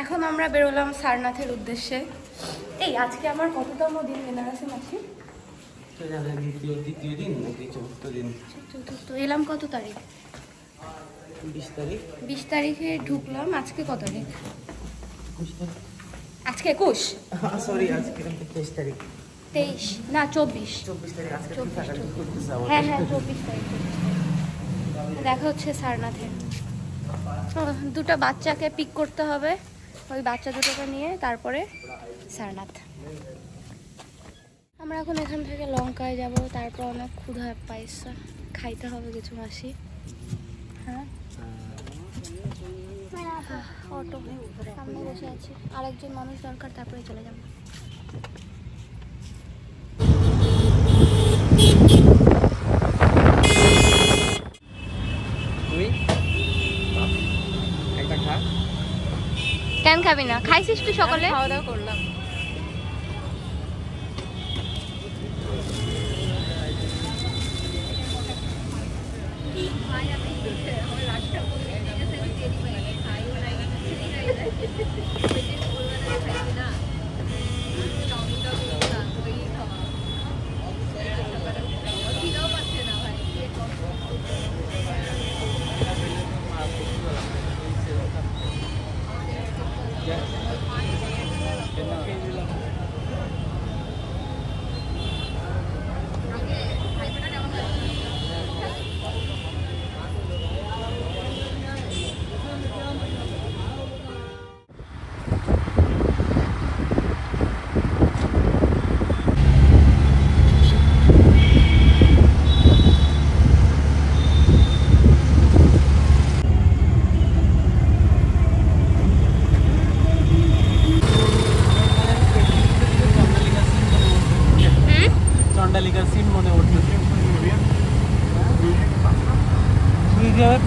এখন আমরা বেরোলাম সারনাথের উদ্দেশ্যে। এই আজকে আমার কততম দিন বেনারসে মাসি? দ্বিতীয় দিন নাকি চতুর্থ দিন? চতুর্থ। এলাম কত তারিখ? 20 তারিখ। 20 তারিখে ঢুকলাম। আজকে কত তারিখ? আজকে 21। সরি, আজকে 23 তারিখ। 23 না 24 তারিখ। আজকে 24 হ্যাঁ 24 তারিখ। দেখা হচ্ছে সারনাথে। দুটো বাচ্চাকে পিক করতে হবে, ওই বাচ্চা দুটোকে নিয়ে তারপরে সারনাথ। আমরা এখন এখান থেকে লঙ্কায় যাব, তারপর অনেক ক্ষুধা পাইছে, খাইতে হবে কিছু মাসি। হ্যাঁ অটো সামনে বসে আছে, আরেকজন মানুষ দরকার, তারপরে চলে যাব। কেন খাবি না? খাইছিস তুই সকালে? খাওয়া দাওয়া করলাম।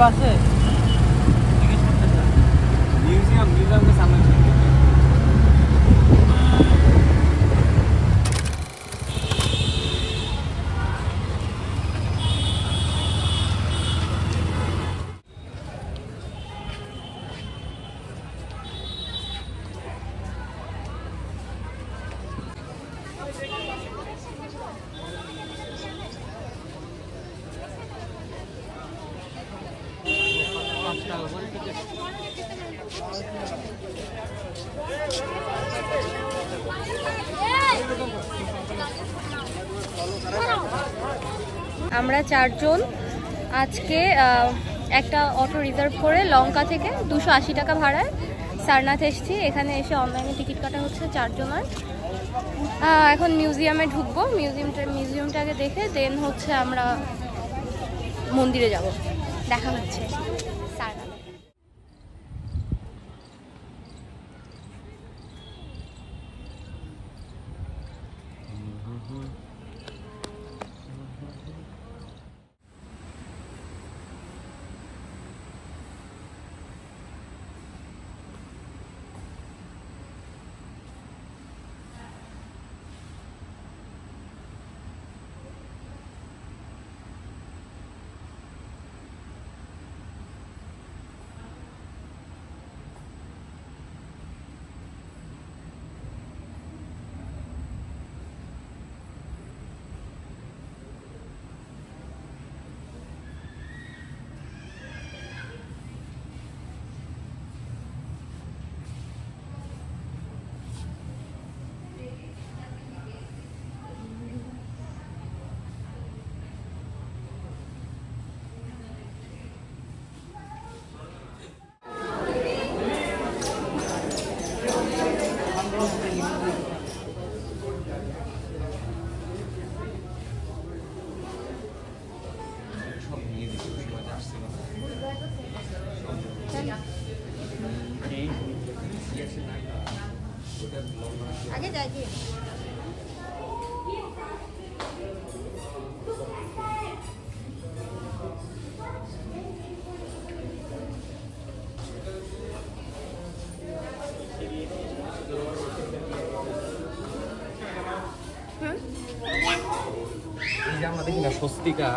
पास म्यूजियम के सामने আমরা চারজন আজকে একটা অটো রিজার্ভ করে লঙ্কা থেকে 280 টাকা ভাড়ায় সারনাথ এসেছি। এখানে এসে অনলাইনে টিকিট কাটা হচ্ছে চারজনের। এখন মিউজিয়ামে ঢুকবো, মিউজিয়ামটাকে দেখে দেন হচ্ছে আমরা মন্দিরে যাব। দেখা হচ্ছে সারনাথ। आगे जाइए। দেখি না স্বস্তিকা,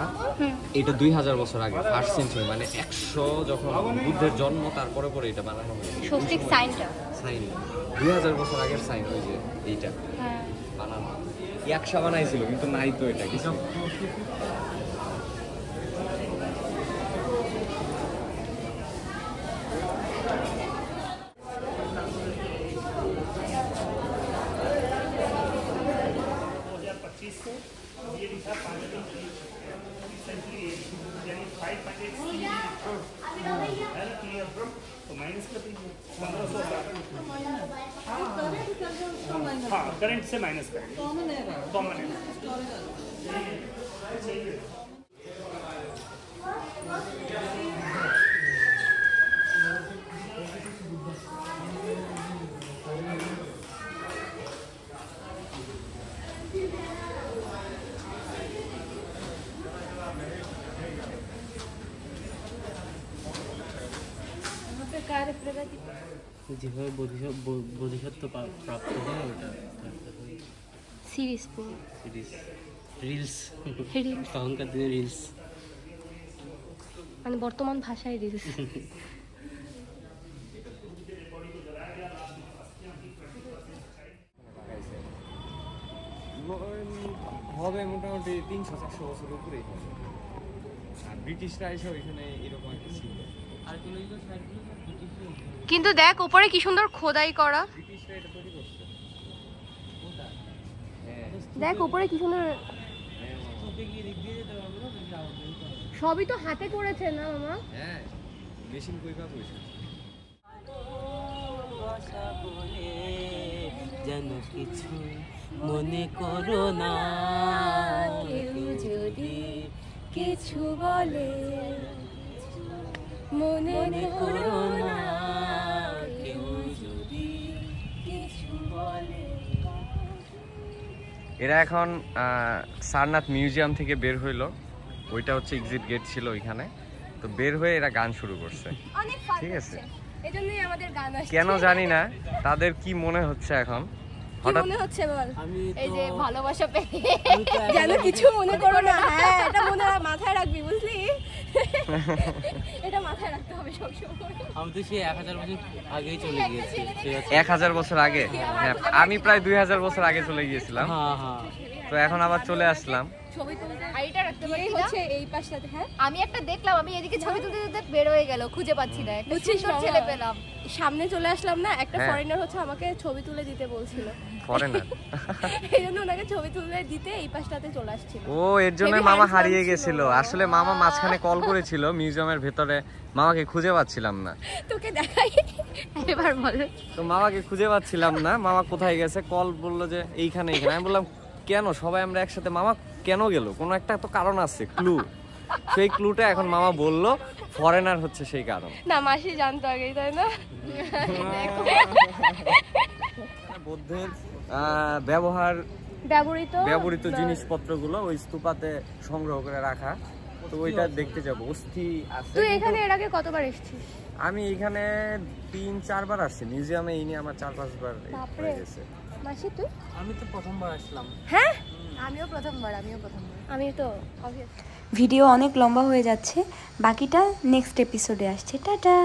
এটা 2000 বছর আগে, 1st সেঞ্চুরি, মানে 100 যখন বুদ্ধের জন্ম তারপরে পরে এটা বানানো হয়েছে। স্বস্তিক সাইনটা সাইন 2000 বছর আগের সাইন, ওই যে এইটা হ্যাঁ বানানো। একশা বানাইছিল কিন্তু নাই তো এটা কিছু। हाँ करंट से माइनस करेंगे कॉमन है যেভাবে বোধিসত্ত্ব প্রাপ্ত হয় ওটা সিরিজ সিরিজ রিলস রিলস তখনকার দিনে রিলস মানে বর্তমান ভাষায় রিলস। হবে মোটামুটি 300-400 বছর উপরেই হবে। আর ব্রিটিশরা এসে ওইখানে এরকম একটা ছিল। কিন্তু দেখ উপরে কি সুন্দর খোদাই করা, ব্রিটিশরা এটা তৈরি করছে। দেখ উপরে কি সুন্দর, সবই তো হাতে করেছে না মামা? হ্যাঁ মেশিন কইবা কইছে। যেন কিছু মনে করো না, কেউ যদি কিছু বলে মনে করো না, কেউ যদি কিছু বলে। এরা এখন সারনাথ মিউজিয়াম থেকে বের হইলো, ওইটা হচ্ছে এক্সিট গেট ছিল ওইখানে, তো বের হয়ে এরা গান শুরু করছে। অনেক ফান ঠিক আছে, এজন্যই আমাদের গান আসছে। কেন জানি না তাদের কি মনে হচ্ছে এখন কি হঠাৎ। মনে হচ্ছে বল? আমি এই যে ভালোবাসা পেয়ে যেন কিছু মনে করো না। হ্যাঁ এটা মাথায় রাখবি, বুঝলি? এটা মাথায় রাখতে হবে সবসময়। আমি তো সেই 1000 বছর আগেই চলে গিয়েছি। 1000 বছর আগে? হ্যাঁ আমি প্রায় 2000 বছর আগে চলে গিয়েছিলাম, হ্যাঁ হ্যাঁ তো এখন আবার চলে আসলাম। ছবি তুলতে আইটা রাখতে পারি এই না? হচ্ছে এই পাশটাতে। হ্যাঁ আমি একটা দেখলাম, আমি এদিকে ছবি তুলতে তুলতে বের হয়ে গেল, খুঁজে পাচ্ছি না, একটা বুঝছিস সুন্দর বাবা? ছেলে পেলাম। সামনে চলে আসলাম না, একটা হ্যাঁ। ফরেনার হচ্ছে আমাকে ছবি তুলে দিতে বলছিল, ফরেনার? এই জন্য ওনাকে ছবি তুলে দিতে এই পাশটাতে চলে আসছিল। ও এর জন্য Heavy মামা handsome হারিয়ে ছিল। গেছিল। আসলে মামা মাঝখানে কল করেছিল মিউজিয়ামের ভেতরে, মামাকে খুঁজে পাচ্ছিলাম না। তোকে দেখাই এবার বল। তো মামাকে খুঁজে পাচ্ছিলাম না, মামা কোথায় গেছে, কল বললো যে এইখানে এইখানে। আমি বললাম কেন সবাই আমরা একসাথে, মামা কেন গেল, কোনো একটা তো কারণ আছে, ক্লু। সেই ক্লুটা এখন মামা বললো ফরেনার হচ্ছে সেই কারণ। না মাসি জানতো আগেই, তাই না? বৌদ্ধের ব্যবহৃত জিনিসপত্রগুলো ওই স্তূপাতে সংগ্রহ করে রাখা, তো ওইটা দেখতে যাবো। অস্থি আছে। তুই এখানে এর আগে কতবার এসেছিস? আমি এখানে 3-4 বার আসছি মিউজিয়ামে, এই নিয়ে আমার 4-5 বার বাপরে। হয়ে গেছে। মাসি তুই? আমি তো প্রথমবার আসলাম। হ্যাঁ আমিও প্রথমবার। আমি তো obvious। ভিডিও অনেক লম্বা হয়ে যাচ্ছে, বাকিটা নেক্সট এপিসোডে আসছে। টাটা।